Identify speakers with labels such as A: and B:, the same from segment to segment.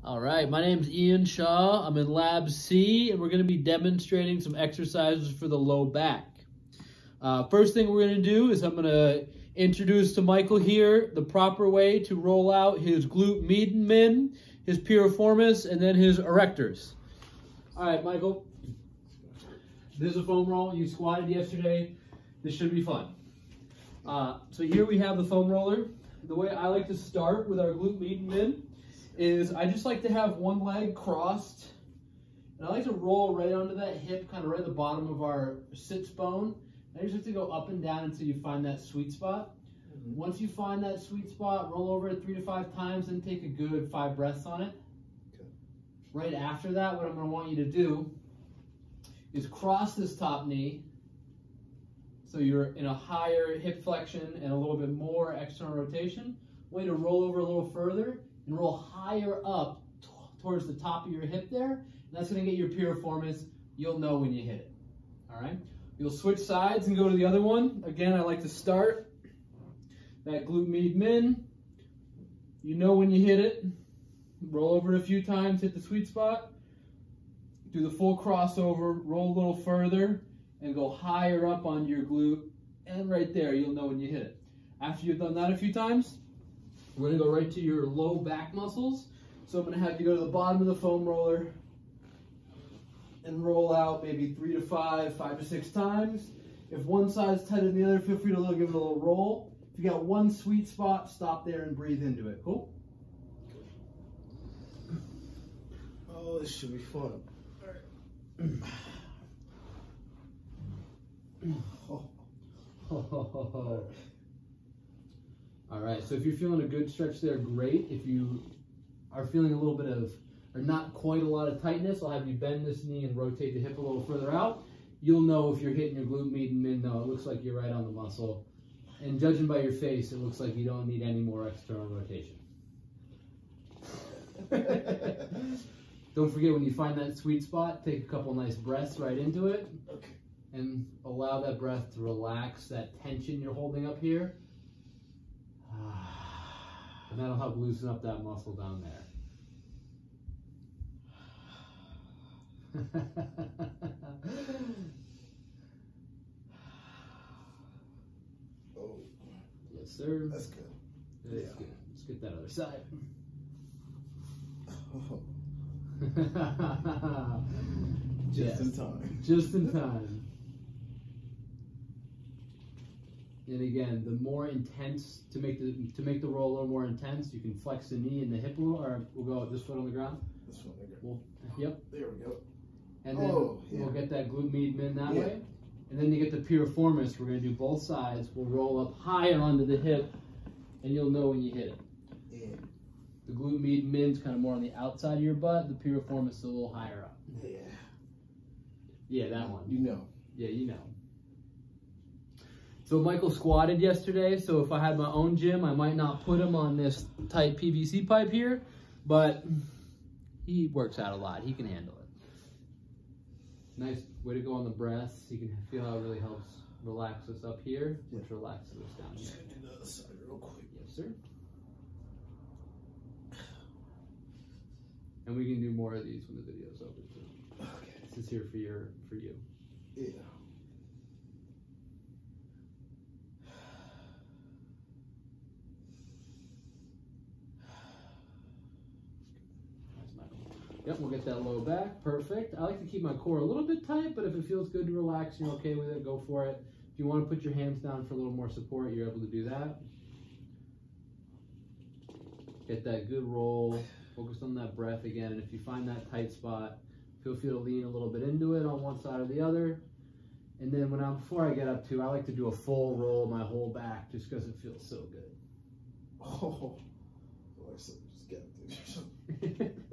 A: All right, my name's Ian Shaw. I'm in Lab C, and we're going to be demonstrating some exercises for the low back. First thing we're going to do is I'm going to introduce to Michael here the proper way to roll out his glute median, his piriformis, and then his erectors. All right, Michael, this is a foam roll. You squatted yesterday. This should be fun. So here we have the foam roller. The way I like to start with our glute median is I just like to have one leg crossed, and I like to roll right onto that hip, kind of right at the bottom of our sits bone. And I just have to go up and down until you find that sweet spot. Once you find that sweet spot, roll over it 3 to 5 times and take a good 5 breaths on it. Okay. Right after that, what I'm going to want you to do is cross this top knee so you're in a higher hip flexion and a little bit more external rotation. Want you to roll over a little further and roll higher up towards the top of your hip there. And that's going to get your piriformis. You'll know when you hit it. All right? You'll switch sides and go to the other one. Again, I like to start that glute median. You know when you hit it. Roll over it a few times, hit the sweet spot. Do the full crossover, roll a little further, and go higher up on your glute. And right there, you'll know when you hit it. After you've done that a few times, we're going to go right to your low back muscles. So I'm going to have you go to the bottom of the foam roller and roll out maybe 3 to 5, 5 to 6 times. If one side's tighter than the other, feel free to give it a little roll. If you got one sweet spot, stop there and breathe into it. Cool?
B: Oh, this should be fun.
A: All right, so if you're feeling a good stretch there, great. If you are feeling a little bit of, or not quite a lot of tightness, I'll have you bend this knee and rotate the hip a little further out. You'll know if you're hitting your glute median. No, it looks like you're right on the muscle. And judging by your face, it looks like you don't need any more external rotation. Don't forget, when you find that sweet spot, take a couple nice breaths right into it.
B: Okay.
A: And allow that breath to relax that tension you're holding up here. And that'll help loosen up that muscle down there.
B: Oh.
A: Yes, sir.
B: That's good.
A: That's good. Let's get that other side.
B: Just in time.
A: Just in time. And again, the more intense, to make the roll a little more intense, you can flex the knee and the hip a little, or we'll go with this foot on the ground.
B: This one, there we go.
A: Yep.
B: There we go.
A: And then we'll get that glute median that way. And then you get the piriformis. We're going to do both sides. We'll roll up higher onto the hip, and you'll know when you hit it.
B: Yeah.
A: The glute median is kind of more on the outside of your butt. The piriformis is a little higher up.
B: Yeah.
A: Yeah, that one.
B: You know.
A: Yeah, you know. So Michael squatted yesterday, so if I had my own gym, I might not put him on this tight PVC pipe here, but he works out a lot. He can handle it. Nice way to go on the breaths. You can feel how it really helps relax us up here, which relaxes us down here.
B: Just gonna do the other side real quick.
A: Yes, sir. And we can do more of these when the video's over too.
B: Okay.
A: This is here for you.
B: Yeah.
A: Yep, we'll get that low back. Perfect. I like to keep my core a little bit tight, but if it feels good to relax, you're okay with it, go for it. If you want to put your hands down for a little more support, you're able to do that. Get that good roll. Focus on that breath again. And if you find that tight spot, feel free to lean a little bit into it on one side or the other. And then before I get up to, I like to do a full roll my whole back just because it feels so good.
B: Oh. Just get it.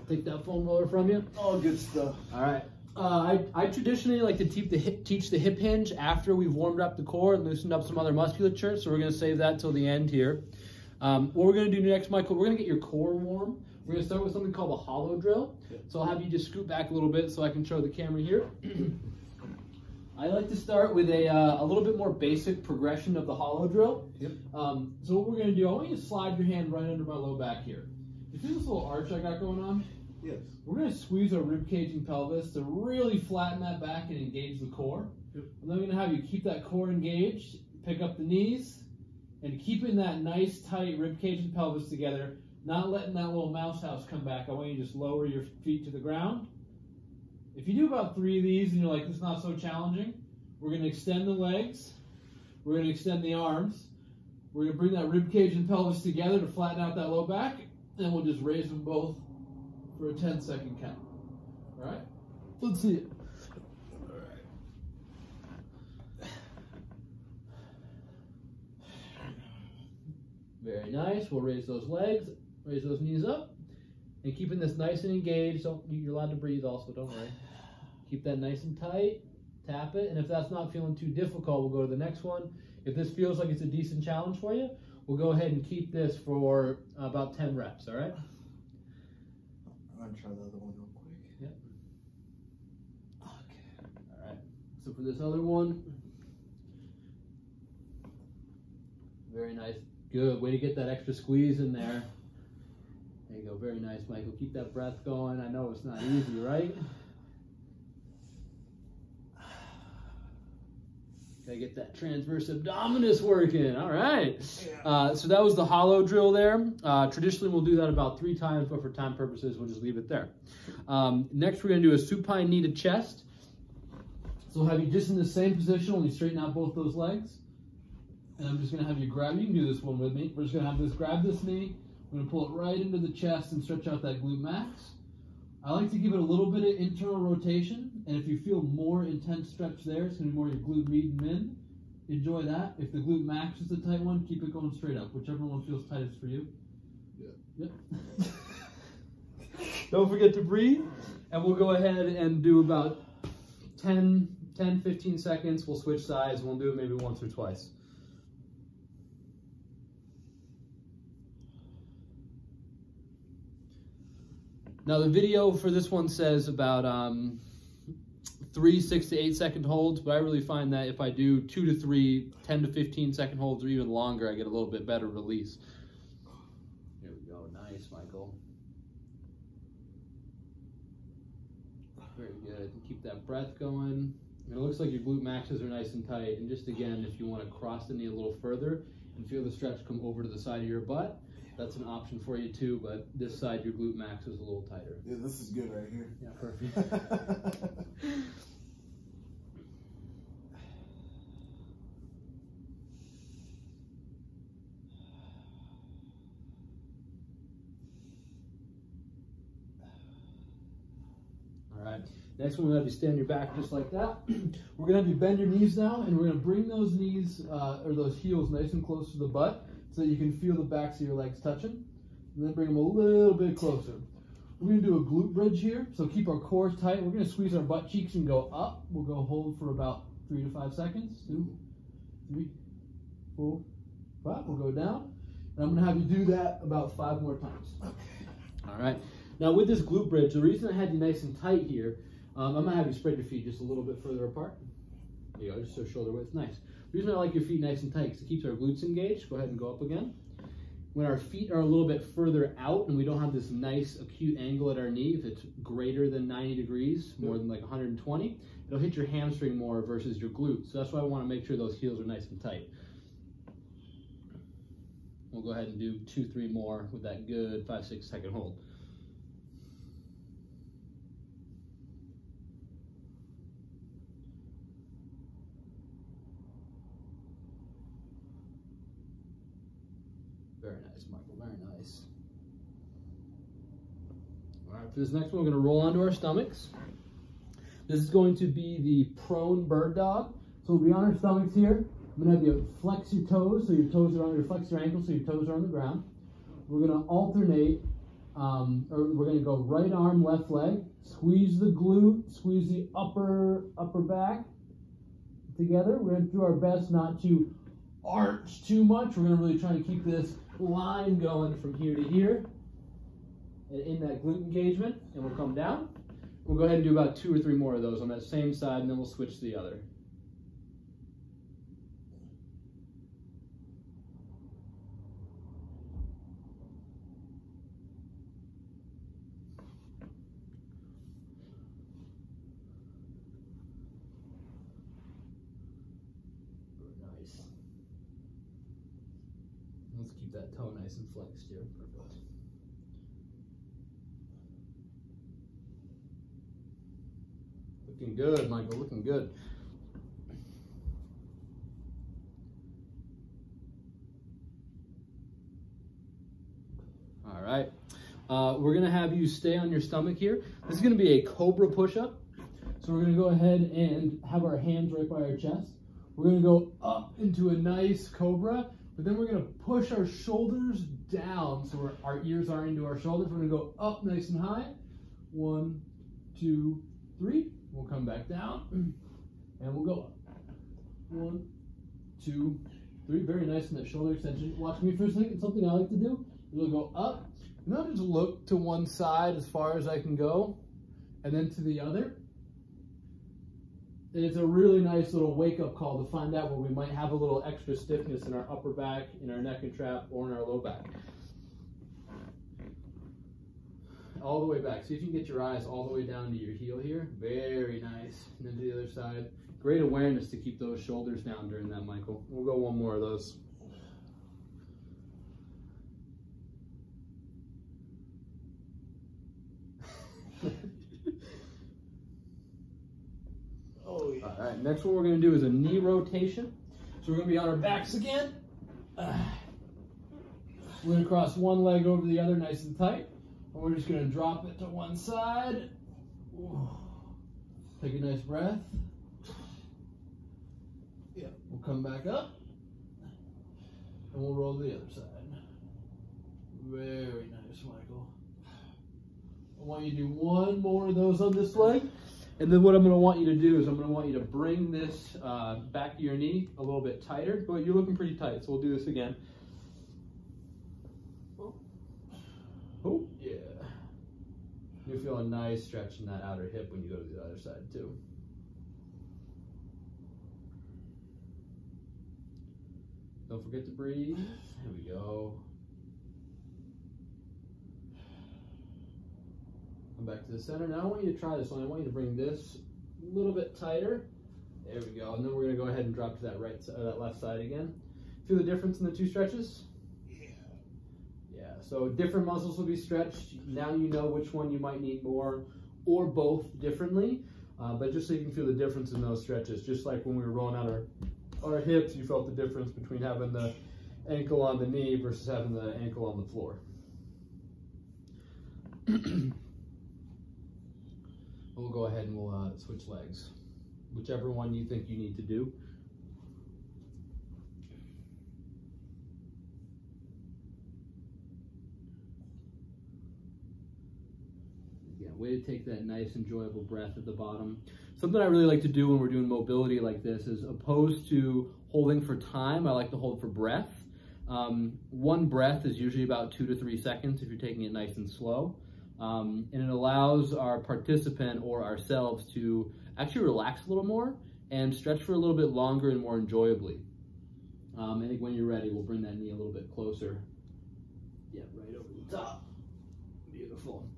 A: Take that foam roller from you.
B: All good stuff.
A: All right. I traditionally like to teach the hip hinge after we've warmed up the core and loosened up some other musculature, so we're going to save that till the end here. What we're going to do next, Michael, we're going to get your core warm. We're going to start with something called a hollow drill. So I'll have you just scoot back a little bit so I can show the camera here. I like to start with a little bit more basic progression of the hollow drill.
B: Yep.
A: So what we're going to do, I want you to slide your hand right under my low back here. You see this little arch I got going on?
B: Yes.
A: We're going to squeeze our rib cage and pelvis to really flatten that back and engage the core.
B: Yep.
A: And then I'm going to have you keep that core engaged, pick up the knees, and keeping that nice tight rib cage and pelvis together, not letting that little mouse house come back. I want you to just lower your feet to the ground. If you do about 3 of these and you're like, this is not so challenging, we're going to extend the legs. We're going to extend the arms. We're going to bring that rib cage and pelvis together to flatten out that low back, and we'll just raise them both for a 10-second count. All right? Let's see it.
B: All right.
A: Very nice. We'll raise those legs, raise those knees up, and keeping this nice and engaged. You're allowed to breathe also, don't worry. Keep that nice and tight. Tap it, and if that's not feeling too difficult, we'll go to the next one. If this feels like it's a decent challenge for you, we'll go ahead and keep this for about 10 reps, all right?
B: I'm going to try the other one real quick.
A: Yep.
B: Okay.
A: All right. So for this other one, very nice. Good. Way to get that extra squeeze in there. There you go. Very nice, Michael. Keep that breath going. I know it's not easy, right? Gotta get that transverse abdominis working. All right. So that was the hollow drill there. Traditionally, we'll do that about 3 times, but for time purposes, we'll just leave it there. Next, we're gonna do a supine knee to chest. So we'll have you just in the same position, only straighten out both those legs. And I'm just gonna have you grab, you can do this one with me. We're just gonna have this, grab this knee. We're gonna pull it right into the chest and stretch out that glute max. I like to give it a little bit of internal rotation, and if you feel more intense stretch there, it's going to be more your glute med and min. Enjoy that. If the glute max is the tight one, keep it going straight up, whichever one feels tightest for you. Yeah. Yep. Don't forget to breathe, and we'll go ahead and do about 10-15 seconds. We'll switch sides, and we'll do it maybe once or twice. Now the video for this one says about 3 6 to 8 second holds, but I really find that if I do 2 to 3, 10 to 15 second holds or even longer, I get a little bit better release. Here we go. Nice, Michael. Very good. Keep that breath going. And it looks like your glute maxes are nice and tight. And just again, if you want to cross the knee a little further and feel the stretch come over to the side of your butt, that's an option for you too, but this side, your glute max is a little tighter.
B: Yeah, this is good right here.
A: Yeah, perfect. All right, next one, we're gonna have you stand your back just like that. We're gonna have you bend your knees now, and we're gonna bring those knees, or those heels nice and close to the butt, so that you can feel the backs of your legs touching. And then bring them a little bit closer. We're going to do a glute bridge here, so keep our core tight. We're going to squeeze our butt cheeks and go up. We'll go hold for about 3 to 5 seconds. 2, 3, 4, 5. We'll go down. And I'm going to have you do that about 5 more times. Okay. All right. Now with this glute bridge, the reason I had you nice and tight here, I'm going to have you spread your feet just a little bit further apart. There you go, just so shoulder width. Nice. The reason I like your feet nice and tight is it keeps our glutes engaged. Go ahead and go up again. When our feet are a little bit further out and we don't have this nice acute angle at our knee, if it's greater than 90 degrees, more than like 120, it'll hit your hamstring more versus your glute. So that's why I want to make sure those heels are nice and tight. We'll go ahead and do 2, 3 more with that good 5, 6 second hold. Very nice, Michael, very nice. All right, for this next one, we're going to roll onto our stomachs. This is going to be the prone bird dog. So we'll be on our stomachs here. I'm going to have you flex your toes, so your toes are on your, flex your ankles, so your toes are on the ground. We're going to alternate or we're going to go right arm, left leg, squeeze the glute, squeeze the upper back together. We're going to do our best not to arch too much. We're going to really try and keep this line going from here to here and in that glute engagement, and we'll come down. We'll go ahead and do about 2 or 3 more of those on that same side, and then we'll switch to the other. Let's keep that toe nice and flexed here. Perfect. Looking good, Michael, looking good. All right. We're going to have you stay on your stomach here. This is going to be a cobra push-up. So we're going to go ahead and have our hands right by our chest. We're going to go up into a nice cobra. But then we're going to push our shoulders down so our ears are into our shoulders. We're going to go up nice and high. 1, 2, 3. We'll come back down and we'll go up. 1, 2, 3. Very nice in that shoulder extension. Watch me for a second. Something I like to do is we'll go up and I'll just look to one side as far as I can go and then to the other. And it's a really nice little wake-up call to find out where we might have a little extra stiffness in our upper back, in our neck and trap, or in our low back. All the way back. See if you can get your eyes all the way down to your heel here. Very nice. And then to the other side. Great awareness to keep those shoulders down during that, Michael. We'll go 1 more of those.
B: Oh, yeah.
A: All right, next one we're going to do is a knee rotation. So we're going to be on our backs again. We're going to cross one leg over the other nice and tight. And we're just going to drop it to one side. Take a nice breath. Yeah, we'll come back up. And we'll roll to the other side. Very nice, Michael. I want you to do 1 more of those on this leg. And then what I'm going to want you to do is I'm going to want you to bring this back to your knee a little bit tighter. But you're looking pretty tight, so we'll do this again. Oh, yeah. You'll feel a nice stretch in that outer hip when you go to the other side, too. Don't forget to breathe. There we go. Come back to the center. Now I want you to try this one. I want you to bring this a little bit tighter. There we go. And then we're going to go ahead and drop to that that left side again. Feel the difference in the 2 stretches? Yeah. So different muscles will be stretched. Now you know which one you might need more or both differently. But just so you can feel the difference in those stretches, just like when we were rolling out our hips, you felt the difference between having the ankle on the knee versus having the ankle on the floor. We'll go ahead and we'll switch legs. Whichever one you think you need to do. Yeah, way to take that nice, enjoyable breath at the bottom. Something I really like to do when we're doing mobility like this is opposed to holding for time, I like to hold for breath. 1 breath is usually about 2 to 3 seconds if you're taking it nice and slow. And it allows our participant or ourselves to actually relax a little more and stretch for a little bit longer and more enjoyably. I think when you're ready, we'll bring that knee a little bit closer. Yeah, right over the top. Beautiful.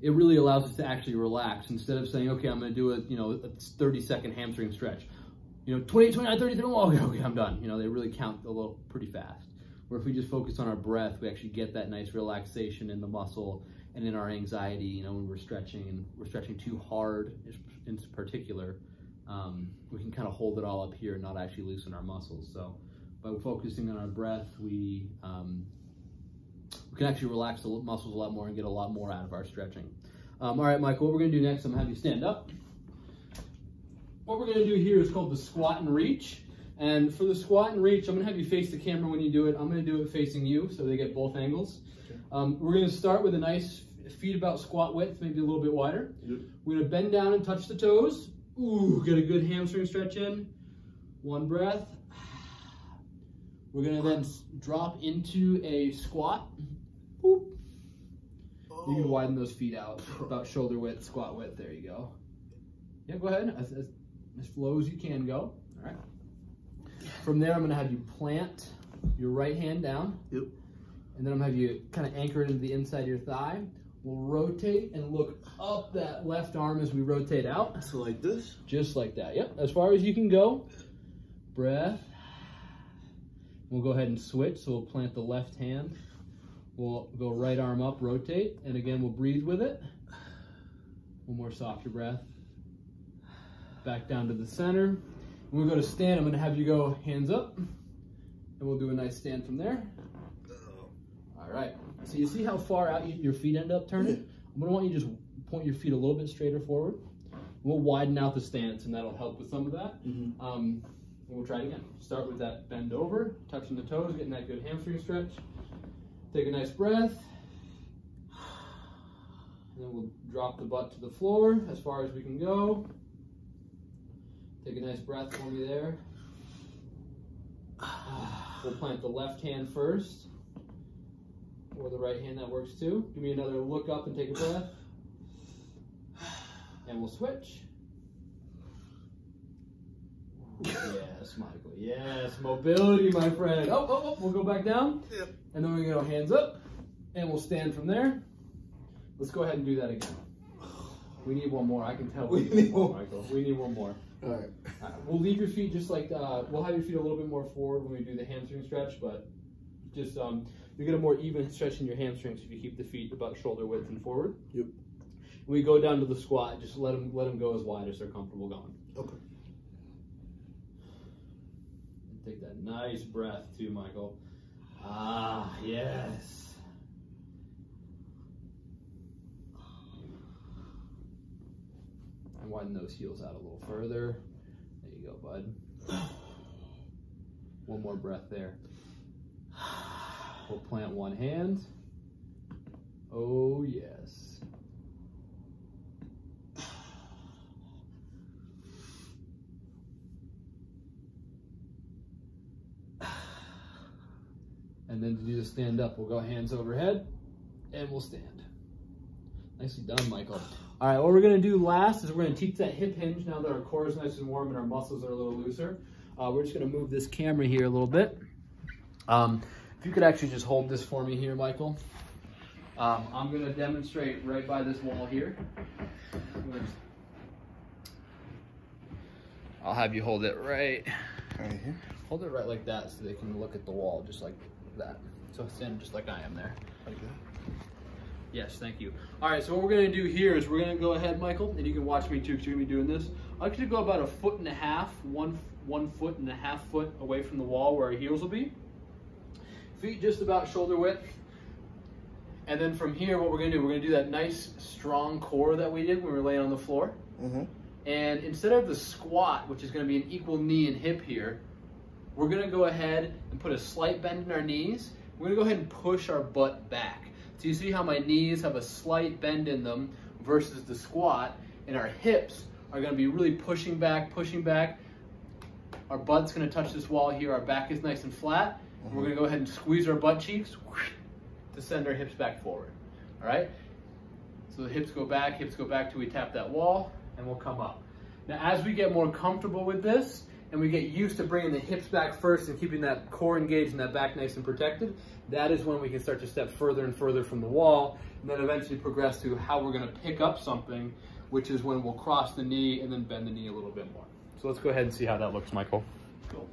A: It really allows us to actually relax instead of saying, okay, I'm going to do a 30-second hamstring stretch. 28, 29, 30, 31, okay, I'm done. They really count pretty fast. Or if we just focus on our breath, we actually get that nice relaxation in the muscle and in our anxiety, when we're stretching and we're stretching too hard in particular, we can kind of hold it all up here and not actually loosen our muscles. So by focusing on our breath, we can actually relax the muscles a lot more and get a lot more out of our stretching. All right, Michael, what we're going to do next, I'm going to have you stand up. What we're going to do here is called the squat and reach. And for the squat and reach, I'm going to have you face the camera when you do it. I'm going to do it facing you so they get both angles. We're gonna start with a nice feet about squat width, maybe a little bit wider.
B: Yep.
A: We're gonna bend down and touch the toes. Ooh, get a good hamstring stretch in. One breath. We're gonna then drop into a squat. Boop. You can widen those feet out, about shoulder width, squat width, there you go. Yeah, go ahead, as low as you can go, all right. From there, I'm gonna have you plant your right hand down.
B: Yep.
A: And then I'm gonna have you kind of anchor it into the inside of your thigh. We'll rotate and look up that left arm as we rotate out.
B: So like this?
A: Just like that, yep. As far as you can go. Breath. We'll go ahead and switch, so we'll plant the left hand. We'll go right arm up, rotate, and again, we'll breathe with it. One more softer breath. Back down to the center. When we go to stand, I'm gonna have you go hands up, and we'll do a nice stand from there. All right, so you see how far out your feet end up turning? Yeah. I'm gonna want you to just point your feet a little bit straighter forward. We'll widen out the stance, and that'll help with some of that. We'll try it again. Start with that bend over, touching the toes, getting that good hamstring stretch. Take a nice breath. And then we'll drop the butt to the floor as far as we can go. Take a nice breath for me there. We'll plant the left hand first. Or the right hand, that works too. Give me another look up and take a breath. And we'll switch. Yes, Michael. Yes, mobility, my friend. Oh, we'll go back down. Yep. And then we go hands up, and we'll stand from there. Let's go ahead and do that again. We need one more. I can tell we need one more, Michael. We need one more.
B: All right.
A: We'll leave your feet just like, we'll have your feet a little bit more forward when we do the hamstring stretch, but just, you get a more even stretch in your hamstrings if you keep the feet about shoulder width and forward. Yep. When we go down to the squat, just let them go as wide as they're comfortable going.
B: Okay.
A: Take that nice breath too, Michael. Ah, yes. And widen those heels out a little further. There you go, bud. One more breath there. We'll plant one hand. Oh, yes. And then to do the stand up, we'll go hands overhead and we'll stand. Nicely done, Michael. All right, what we're gonna do last is we're gonna teach that hip hinge now that our core is nice and warm and our muscles are a little looser. We're just gonna move this camera here a little bit. If you could actually just hold this for me here, Michael. I'm gonna demonstrate right by this wall here. I'll have you hold it right
B: here.
A: Hold it right like that so they can look at the wall just like that. So stand just like I am there.
B: Like that?
A: Yes, thank you. All right, so what we're gonna do here is we're gonna go ahead, Michael, and you can watch me too because you're gonna be doing this. I like you to go about 1.5 feet, 1.5 foot away from the wall where our heels will be. Feet just about shoulder width. And then from here, what we're gonna do that nice strong core that we did when we were laying on the floor. And instead of the squat, which is gonna be an equal knee and hip here, we're gonna go ahead and put a slight bend in our knees. We're gonna go ahead and push our butt back. So you see how my knees have a slight bend in them versus the squat, and our hips are gonna be really pushing back. Our butt's gonna touch this wall here, our back is nice and flat. And we're gonna go ahead and squeeze our butt cheeks to send our hips back forward, all right? So the hips go back till we tap that wall, and we'll come up. Now, as we get more comfortable with this, and we get used to bringing the hips back first and keeping that core engaged and that back nice and protected, that is when we can start to step further and further from the wall, and then eventually progress to how we're gonna pick up something, which is when we'll cross the knee and then bend the knee a little bit more. So let's go ahead and see how that looks, Michael. Cool.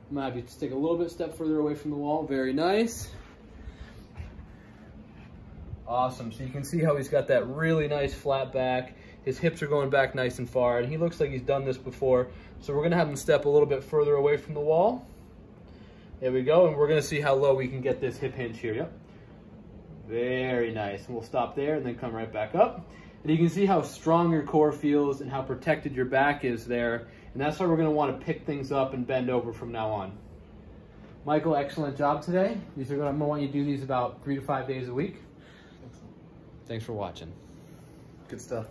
A: I'm gonna have you just take a little bit step further away from the wall. Very nice. Awesome. So you can see how he's got that really nice flat back. His hips are going back nice and far, and he looks like he's done this before. So we're gonna have him step a little bit further away from the wall. There we go, and we're gonna see how low we can get this hip hinge here. Yep. Very nice. And we'll stop there and then come right back up. And you can see how strong your core feels and how protected your back is there. And that's why we're gonna wanna pick things up and bend over from now on. Michael, excellent job today. I'm going to want you to do these about 3 to 5 days a week.
B: Excellent.
A: Thanks for watching.
B: Good stuff.